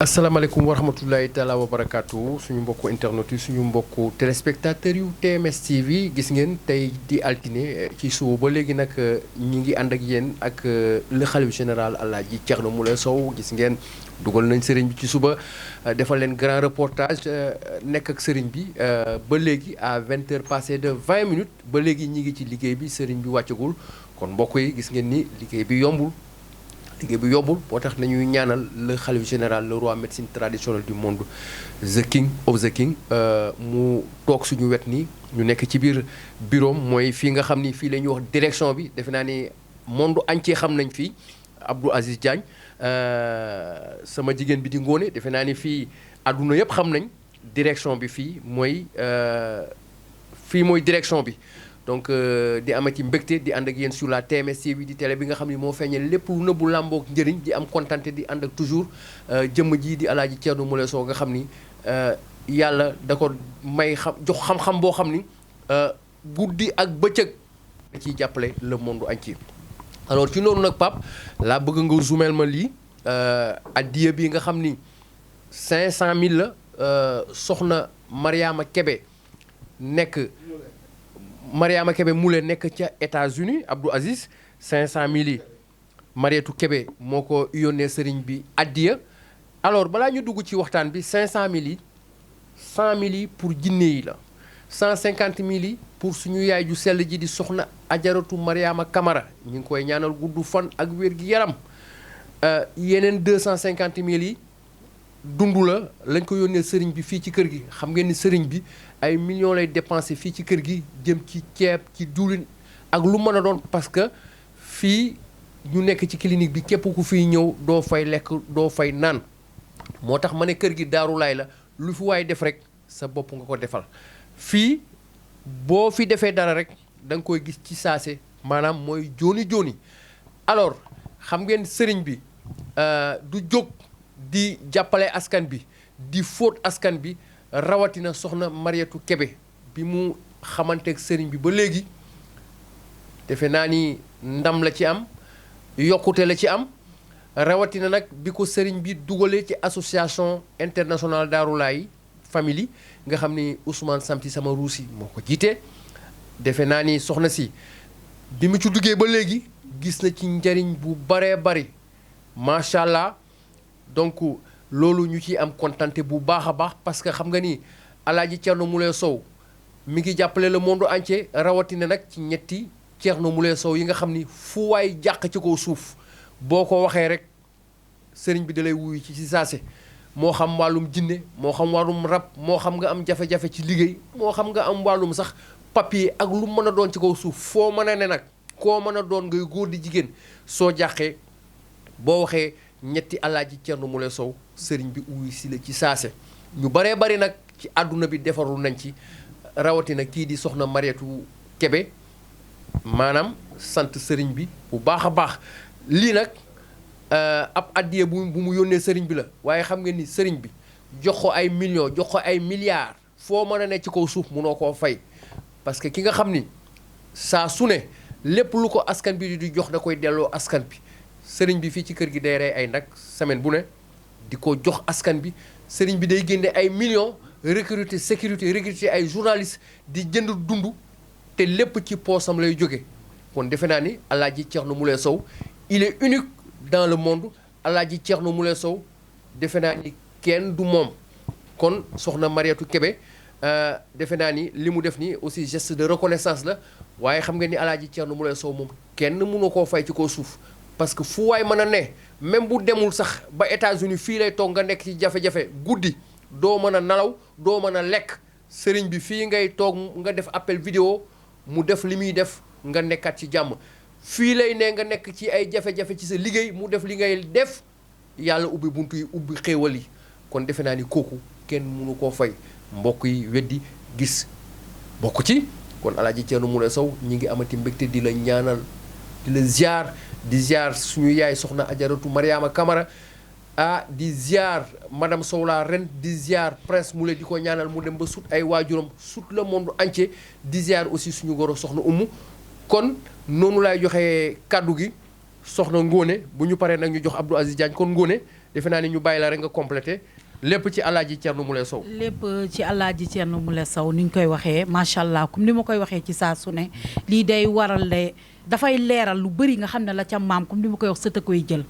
asalaamaaleykum wa rahmatulahi taala wa barakaatu suñu mbokku internet yi suñu mbokku téléspectateurs yu TMS TV gis ngeen tey di altine ci suba ba léegi nag ñi ngi ànd ak yéen ak le khalife général Alaaji Thierno Moule Sow gis ngeen dugal nañ sëriñ bi ci suba defal leen grand reportage nekk ak sëriñ bi ba léegi à 20h passé de 20 minutes ba léegi ñi ngi ci liggéey bi sëriñ bi wàccagul kon mbokk yi gis ngeen ni liggéey bi yombul. liggéey bi yombul moo tax nañuy ñaanal le khalife général le roi médecine traditionnelle du monde the king of the king mu toog suñu wet nii ñu nekk ci biir bureau mooy fii nga xam ni fii la ñuy wax direction bi defe naa ni monde entier xam nañ fii Abdou Aziz Diagne sama jigéen bi di Ngone defe naa ni fii àdduna yëpp xam nañ direction bi fii mooy direction bi. donc di amati mbégte di ànd ak yéen sur la TMS TV di télé bi nga xam ni moo feeñee lépp lu nëbbu làmboog njëriñ di am kontante di ànd ak toujours jëmm ji di Alaaji Thierno Moule Sow nga xam ni yàlla da ko may jox xam-xam boo xam ni guddi ak bëccëg da ciy jàppale le monde entier. alors ci noonu nag Pape laa bëgg nga zoomel ma lii addiya bi nga xam ni 500000 la soxna Mariama Kebe nekk. Mariama Kebe Moule nekk ca États-Unis Abdou Aziz 500000 yi Marietou Kebe moo ko yónnee sëriñ bi addiya alors balaa ñu dugg ci waxtaan bi 500000 yi 100000 yi pour jinne yi la 150000 yi pour suñu yaay ju sell ji di soxna Ajaratu Mariama Kamara ñu ngi koy ñaanal gudd fan ak wér gi yaram yeneen 250000 yi dund la lañ ko yónnee sëriñ bi fii ci kër gi xam ngeen ni sëriñ bi ay millions lay dépensé fii ci kër gi jëm ci ceeb ci diwlin ak lu mën a doon parce que fii ñu nekk ci clinique bi képp ku fiy ñëw doo fay lekk doo fay naan moo tax ma ne kër gi Daaru Laay la lu fi waay def rek sa bopp nga ko defal fii boo fi defee dara rek da nga koy gis ci saase maanaam mooy jooni jooni alors xam ngeen sëriñ bi du jóg di jàppale askan bi di fóot askan bi rawatina soxna Marietou Kebe bi mu xamanteeg sëriñ bi ba léegi defe naa ni ndam la ci am yokkute la ci am rawatina nag bi ko sëriñ bi dugalee ci association internationale Daaru Laay famille nga xam ni Ousmane Samti sama ruusi moo ko jiite defe naa ni soxna si bi mu ci duggee ba léegi gis na ci njariñ bu baree bari macha allah. donc loolu ñu ciy am kontante bu baax a baax parce que xam nga ni Alaaji Thierno Moule Sow mi ngi jàppale le monde entier rawatina nag ci ñetti Thierno Moule Sow yi nga xam ni fu waay jàq ci kaw suuf boo ko waxee rek sëriñ bi da lay wuyu ci saase moo xam wàllum jinne moo xam wàllum rab moo xam nga am jafe-jafe ci liggéey moo xam nga am wàllum sax papier ak lu mën a doon ci kaw suuf foo mën a ne nag koo mën a doon ngay góor di jigéen soo jàqee boo waxee ñetti Alaaji Thierno Moule Sow sëriñ bi uyu si la ci saase ñu baree bari nag ci àdduna bi defarul nañ ci rawatina kii di soxna Marietou Kebe maanaam sant sëriñ bi bu baax a baax lii nag ab addiye bu mu yónnee sëriñ bi la waaye xam ngeen ni sëriñ bi jox ko ay millions jox ko ay milliards foo mën a ne ci kaw suuf munoo koo fay parce que ki nga xam ni saa su ne lépp lu ko askan bi di jox da koy delloo askan bi sëriñ bi fii ci kër gi day rey ay nag semaine bu ne di ko jox askan bi sëriñ bi day génne ay millions recruter sécurité recruter ay journalistes di jënd dund te lépp ci poosam lay jóge kon defe naa ni Alaaji Thierno Moule Sow il est unique dans le monde Alaaji Thierno Moule Sow defe naa ni kenn du moom kon soxna Marietou Kebe defe naa ni li mu def nii aussi geste de reconnaissance la waaye xam nga ni Alaaji Thierno Moule Sow moom kenn mënu koo fay ci kaw suuf parce que fu waay mën a ne même bu demul sax ba États-Unis fii lay toog nga nekk ci jafe-jafe guddi doo mën a nalaw doo mën a lekk sëriñ bi fii ngay toog nga def appel vidéo mu def li muy def nga nekkaat ci jàmm fii lay ne nga nekk ci ay jafe-jafe ci sa liggéey mu def li ngay def yàlla ubbi buntu yi ubbi xéewal yi kon defe naa ni kooku kenn mënu koo fay mbokk yi weddi gis bokk ci kon Alaaji Thierno Moule Sow ñi ngi amati mbégte di la ñaanal di la ziar di ziar suñu yaay soxna Ajaratu Mariama Kamara di ziar madame Sow la ren di ziar prince Moule di ko ñaanal mu dem ba sut ay waajuram sut le monde entier di ziar aussi suñu goro soxna Umu kon noonu laay joxe kàddu gi soxna Ngone bu ñu paree nag ñu jox Abdou Aziz Diagne kon Ngone defe naa ni ñu bàyyi la rek nga complété lépp ci Alaaji Thierno Moule Sow. lépp ci Alaaji Thierno Moule Sow ni ñu koy waxee macha allah comme ni ma koy waxee ci saa su ne lii day waral de dafay leeral lu bëri nga xam ne la ca maam comme ni ma koy wax sët a koy jël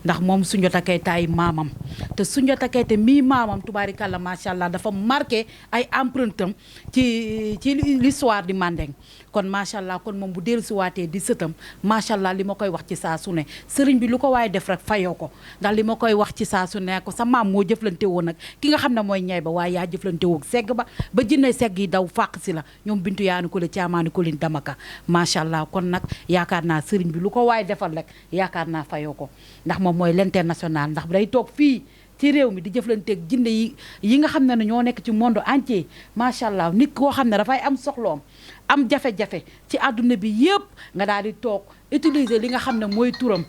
ndax moom Soundiata Keita ay maamam te Soundiata Keita mii maamam tubaarikàlla macha allah dafa marqué ay empreinte am ci l'histoire di Mandeng kon macha allah kon moom bu dellusiwaatee di sëtam macha allah li ma koy wax ci saa su ne sëriñ bi lu ko waaye def rek fayoo ko ndax li ma koy wax ci saa su ne ko sa maam moo jëflante woon nag ki nga xam ne mooy ñay ba waaye yaa jëflante woon segg ba jinne segg yi daw fàq si la ñoom bintu yaani ko le caamaani ko leen damaka macha allah kon nag yaakaar naa sëriñ bi lu ko waaye defal rek yaakaar naa fayoo ko ndax moom mooy l'international ndax day toog fii ci réew mi di jëflanteeg jinne yi nga xam ne ñoo nekk ci monde entier macha allah nit koo xam ne dafay am soxloom am jafe-jafe ci àdduna bi yëpp nga daal di toog utiliser li nga xam ne mooy turam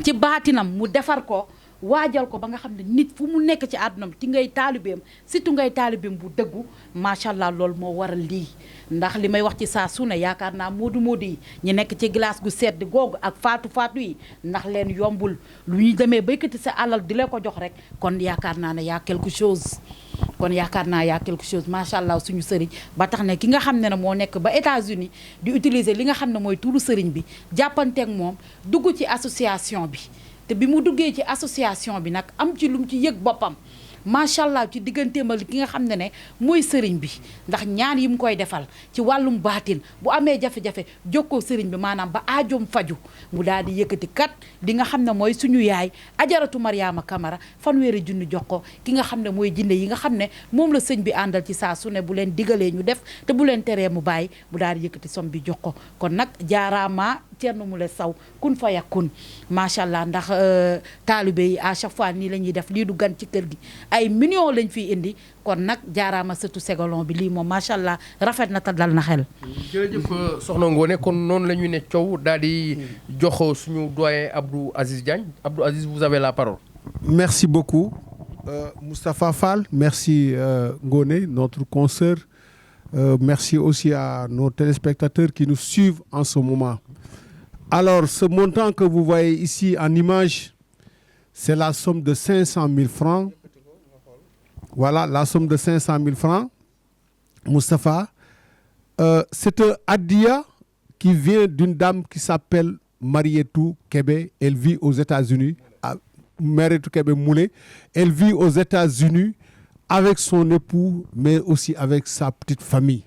ci baatinam mu defar ko waajal ko ba nga xam ne nit fu mu nekk ci àddunam ci ngay taalibeem surtout ngay taalibeem bu dëggu macha allah loolu moo waral lii ndax li may wax ci saa su ne yaakaar naa moodu yi ñu nekk ci glace gu sedd googu ak faatu yi ndax leen yombul lu ñuy demee baykati sa alal di la ko jox rek kon yaakaar naa ne yaa quelque chose macha allah suñu sëriñ ba tax ne ki nga xam ne moo nekk ba États-Unis di utiliser li nga xam ne mooy turu sëriñ bi jàppanteeg moom dugg ci association bi te bi mu duggee ci association bi nag am ci lu mu ci yëg boppam macha allah ci digganteem ak ki nga xam ne mooy sëriñ bi ndax ñaan yi mu koy defal ci wàllum baatin bu amee jafe-jafe jokkoo sëriñ bi maanaam ba aajoom faju mu daal di yëkkati kat di nga xam ne mooy suñu yaay ajaratu Mariama Kamara fanweeri junni jox ko ki nga xam ne mooy jinne yi nga xam ne moom la sëñ bi àndal ci saa su ne bu leen digalee ñu def te bu leen teree mu bàyyi mu daal di yëkkati som bi jox ko kon nag jaaraama Thierno Moule Sow kun fa yakun macha allah ndax taalibe yi à chaque fois nii la ñuy def lii du gan ci kër gi ay millions lañ fiy indi kon nag jaaraama sëtu Ségolon bi lii moom macha allah rafet na te dal na xel. jërëjëf soxna Ngoné kon noonu la ñuy ne coow daal di jox suñu doyen Abdou Aziz Diagne Abdou Aziz vous avez la parole. Merci beaucoup Moustapha Fall, merci Ngoné, notre consoeur. Merci aussi à nos téléspectateurs qui nous suivent en ce moment. Alors, ce montant que vous voyez ici en image, c'est la somme de 500 000 francs. Voilà, la somme de 500 000 francs. Moustapha, c'est un Adia qui vient d'une dame qui s'appelle Marietou Kébé. Elle vit aux États-Unis. Marietou Kébé Moulé. Elle vit aux États-Unis avec son époux, mais aussi avec sa petite famille.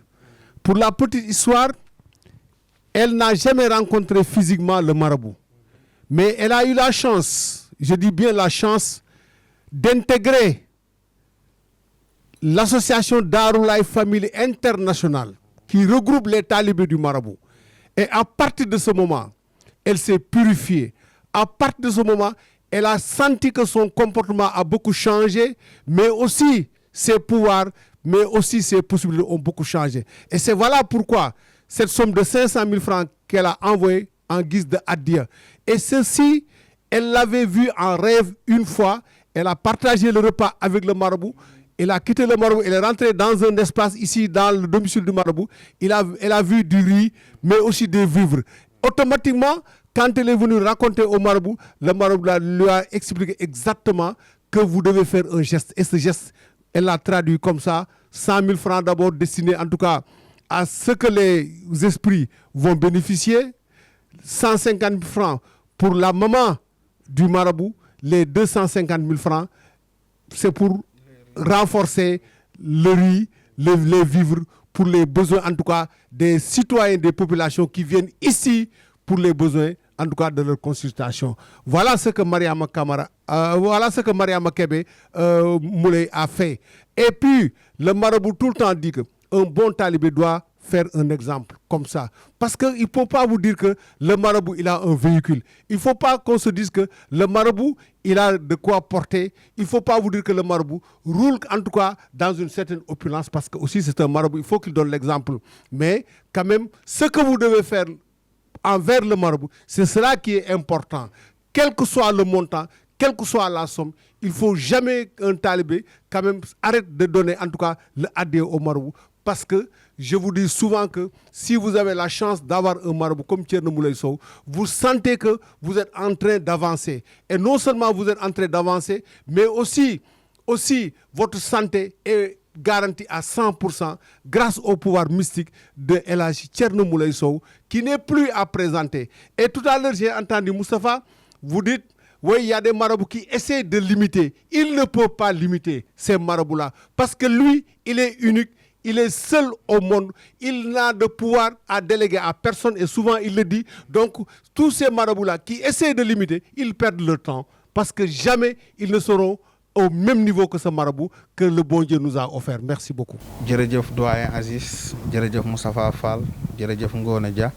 Pour la petite histoire, elle n'a jamais rencontré physiquement le marabout. Mais elle a eu la chance, je dis bien la chance, d'intégrer l'association Daroulaye Family Internationale qui regroupe les talibés du marabout. Et à partir de ce moment, elle s'est purifiée. À partir de ce moment, elle a senti que son comportement a beaucoup changé, mais aussi ses pouvoirs, mais aussi ses possibilités ont beaucoup changé. Et c'est voilà pourquoi cette somme de 500 000 francs qu'elle a envoyée en guise de Adia. Et ceci, elle l'avait vu en rêve une fois. Elle a partagé le repas avec le marabout. Elle a quitté le marabout. Elle est rentrée dans un espace ici, dans le domicile du marabout. Elle a vu du riz, mais aussi des vivres. Automatiquement, quand elle est venue raconter au marabout, le marabout lui a expliqué exactement que vous devez faire un geste. Et ce geste, elle l'a traduit comme ça. 100 000 francs d'abord destinés en tout cas à ce que les esprits vont bénéficier. 150 000 francs pour la maman du marabout. Les 250 000 francs, c'est pour renforcer le riz, les vivres, pour les besoins en tout cas des citoyens, des populations qui viennent ici pour les besoins en tout cas de leur consultation. Voilà ce que Mariama Kamara, voilà ce que Mariama Kébé Moulé a fait. Et puis, le marabout tout le temps dit qu'un bon talibé doit faire un exemple comme ça. Parce qu'il ne faut pas vous dire que le marabout, il a un véhicule. Il ne faut pas qu'on se dise que le marabout, il a de quoi porter. Il ne faut pas vous dire que le marabout roule en tout cas dans une certaine opulence parce que aussi c'est un marabout. Il faut qu'il donne l'exemple. Mais quand même, ce que vous devez faire envers le marabout, c'est cela qui est important. Quel que soit le montant, quelle que soit la somme, il ne faut jamais qu'un talibé quand même arrête de donner en tout cas le adé au marabout parce que je vous dis souvent que si vous avez la chance d'avoir un marabout comme Thierno Moulay Sow, vous sentez que vous êtes en train d'avancer. Et non seulement vous êtes en train d'avancer, mais aussi votre santé est garantie à 100% grâce au pouvoir mystique de El Hadji Thierno Moulay Sow, qui n'est plus à présenter. Et tout à l'heure, j'ai entendu Moustapha, vous dites, oui, il y a des marabouts qui essaient de limiter. Il ne peut pas limiter ces marabouts-là, parce que lui, il est unique. Il est seul au monde. Il n'a de pouvoir à déléguer à personne. Et souvent, il le dit. Donc, tous ces marabouts-là qui essaient de limiter, ils perdent leur temps. Parce que jamais ils ne seront au même niveau que ce marabout que le bon Dieu nous a offert. Merci beaucoup. Jërëjëf doyen Aziz, jërëjëf Moustapha Fall, jërëjëf Ngone Dia.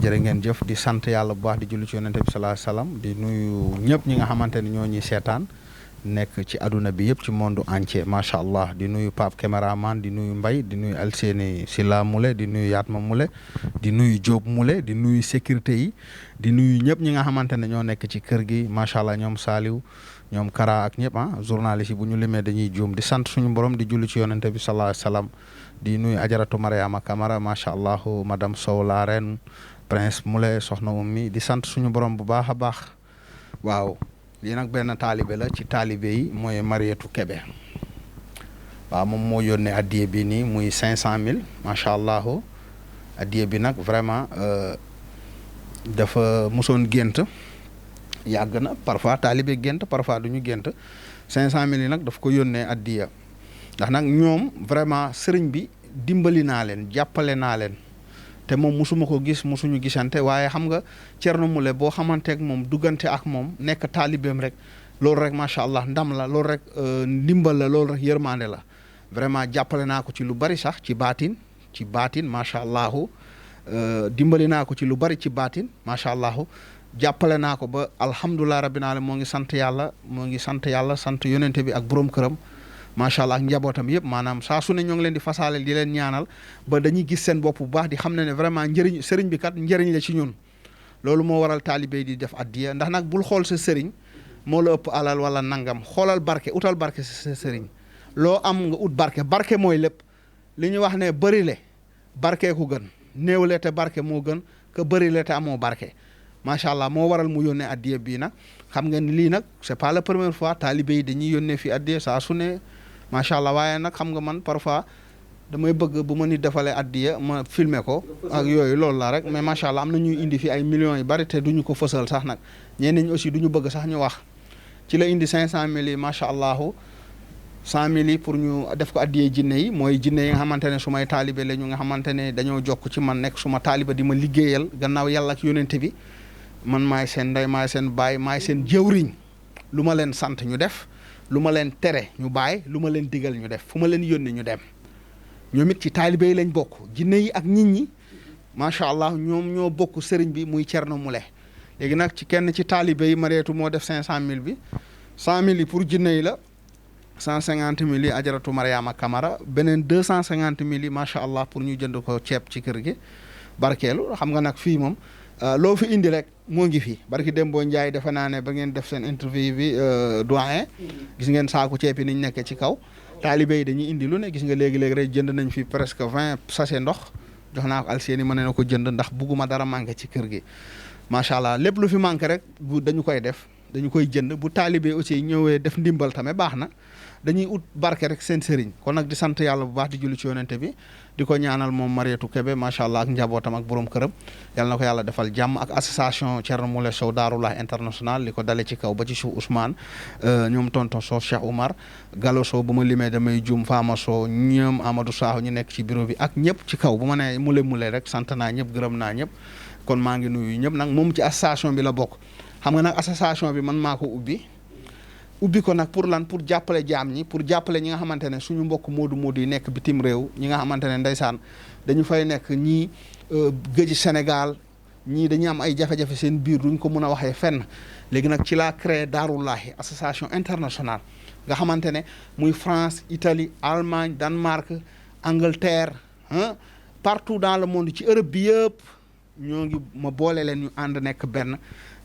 jërë ngeen jëf di sant yàlla bu baax di julli ci yonent bi sallallahu alayhi wasallam di nuyu ñëpp ñi nga xamante ne ñoo ñuy seetaan nekk ci aduna bi yëpp ci monde entier macha allah di nuyu Pape Cameraman di nuyu Mbaye di nuyu Alseni Silla Moule di nuyu Yatma Moule di nuyu Diop Moule di nuyu sécurité yi di nuyu ñëpp ñi nga xamante ne ñoo nekk ci kër gi macha allah ñoom Saliou ñoom Kara ak ñëpp journaliste yi bu ñu limee dañuy juum di sant suñu borom di julli ci yonent bi sallallahu alayhi wasallam di nuyu Ajaratu Mariama Camara macha allah madame Sow la reine Prince Moule soxna Ummi di sant suñu borom bu baax a baax waaw. lii nag benn taalibe la ci taalibe yi mooy Marietou Kébé waaw moom moo yónnee addiye bi nii muy 500,000 macha allah addiye bi nag vraiment dafa mosoon gént yàgg na parfois taalibe gént parfois du ñu gént 500,000 yi nag daf ko yónnee addiya ndax nag ñoom vraiment sëriñ bi dimbali naa leen jàppale naa leen. te moom musuma ko gis musuñu gisante waaye xam nga Thierno Moule boo xamanteek moom duggante ak moom nekk taalibeem rek loolu rek macha allah ndam la loolu rek ndimbal la loolu rek yërmande la vraiment jàppale naa ko ci lu bari sax ci baatin macha allah dimbali naa ko ci lu bari ci baatin macha allah jàppale naa ko ba alhamdulilah rabbil alamin moo ngi sant yàlla sant yonente bi ak borom këram. macha allah ak njabootam yëpp maanaam saa su ne ñoo ngi leen di fasaale di leen ñaanal ba dañuy gis seen bopp bu baax di xam ne vraiment njëriñ sëriñ bi kat njëriñ la ci ñun loolu moo waral taalibe di def addiya ndax nag bul xool sa sëriñ moo la ëpp alal wala nangam xoolal barke utal barke sa sëriñ loo am nga ut barke mooy lépp li ñu wax ne bëri le barke ku gën néew le te barke moo gën que bëri le te amoo barke macha allah moo waral mu yónnee addiya bii nag xam nga ni lii nag c'est pas la première fois taalibe yi dañuy yónnee fi addiya saa su ne macha allah waaye nag xam nga man parfois damay bëgg bu ma nit defalee addiya ma filmer ko ak yooyu loolu la rek mais macha allah am na ñuy indi fi ay millions yu bari te duñu ko fësal sax nag ñeneen ñi aussi duñu bëgg sax ñu wax ci la indi 500,000 yi macha allah 100,000 yi pour ñu def ko addiyee jinne yi mooy jinne yi nga xamante ne su may taalibe la ñu nga xamante ne dañoo jokk ci man nekk suma taaliba di ma liggéeyal gannaaw yàlla ak yonente bi man maay seen ndey maay seen baay maay seen jëwriñ lu ma leen sant ñu def lu ma leen tere ñu bàyyi lu ma leen digal ñu def fu ma leen yónni ñu dem ñoom it ci taalibe yi lañ bokk jinne yi ak nit ñi macha allah ñoom ñoo bokk sëriñ bi muy Thierno Moule léegi nag ci kenn ci taalibe yi Marietou moo def 500,000 bi 100,000 yi pour jinne yi la 150,000 yi Ajaratu Mariama Camara beneen 250,000 yi macha allah pour ñu jënd ko ceeb ci kër gi barkeelu xam nga nag fii moom loo fi indi rek moo ngi fi barki Dembo Ndiaye defe naa ne ba ngeen def seen interview bi doyen gis ngeen saaku ceeb yi niñ nekkee ci kaw taalibe yi dañuy indi lu ne gis nga léegi-léegi rek jënd nañ fi presque 20 sachet ndox jox naa ko Alseni mën na ko jënd ndax bugguma dara manqué ci kër gi macha allah lépp lu fi manqué rek dañu koy def dañu koy jënd bu taalibe aussi ñëwee def ndimbal tamit baax na dañuy ut barke rek seen sëriñ kon nag di sant yàlla bu baax di julli ci yonente bi di ko ñaanal moom Marietou Kébé macha allah ak njabootam ak borom këram yàlla na ko yàlla defal jàmm ak association Thierno Moule Sow Daarullah international li ko dale ci kaw ba ci suuf Ousmane ñoom tonton Sow Cheikh Oumar Gallo Sow bu ma limee damay juum Fama Sow ñoom Amadou Sakho ñu nekk ci bureau bi ak ñëpp ci kaw bu ma nee mule rek sant naa ñëpp gërëm naa ñëpp kon maa ngi nuyu ñëpp nag moom ci association bi la bokk xam nga nag association bi man maa ko ubbi ko nag pour lan pour jàppale jaam ñi pour jàppale ñi nga xamante ne suñu mbokk moodu yi nekk bitim réew ñi nga xamante ne ndeysaan dañu fay nekk ñii gëj Sénégal ñii dañuy am ay jafe-jafe seen biir duñ ko mën a waxee fenn léegi nag ci laa créé Daarullahi association internationale nga xamante ne muy France Italie Allemagne Danemark Angleterre partout dans le monde ci Europe bi yëpp ma boole leen ñu ànd nekk benn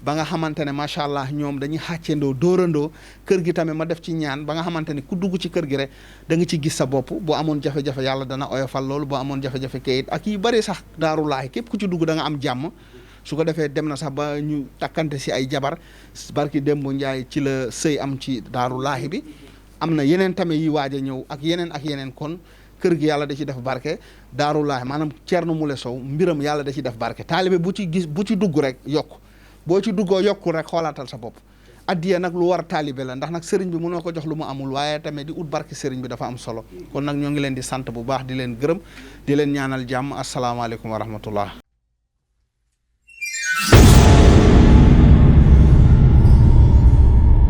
ba nga xamante ne macha allah ñoom dañuy xàccendoo dóorandoo kër gi tamit ma def ci ñaan ba nga xamante ne ku dugg ci kër gi rek da nga ci gis sa bopp boo amoon jafe-jafe yàlla dana oyofal loolu boo amoon jafe-jafe kayit ak yu bëri sax daarulaahi képp ku ci dugg da nga am jàmm su ko defee dem na sax ba ñu takkante si ay jabar barki Dembo Njaay ci la sëy am ci daarulaahi bi am na yeneen tamit yi waaj a ñëw ak yeneen kon kër gi yàlla da ci def barke daarulaahi maanaam Thierno Moule Sow mbiram yàlla da ci def barke taalibe bu ci dugg rek yokk boo ci duggoo yokku rek xoolaatal sa bopp addiya nag lu war taalibe la ndax nag sëriñ bi mënoo ko jox lu mu amul waaye tamit di ut barke sëriñ bi dafa am solo kon nag ñoo ngi leen di sant bu baax di leen gërëm di leen ñaanal jàmm asalaamaaleykum wa rahmatullah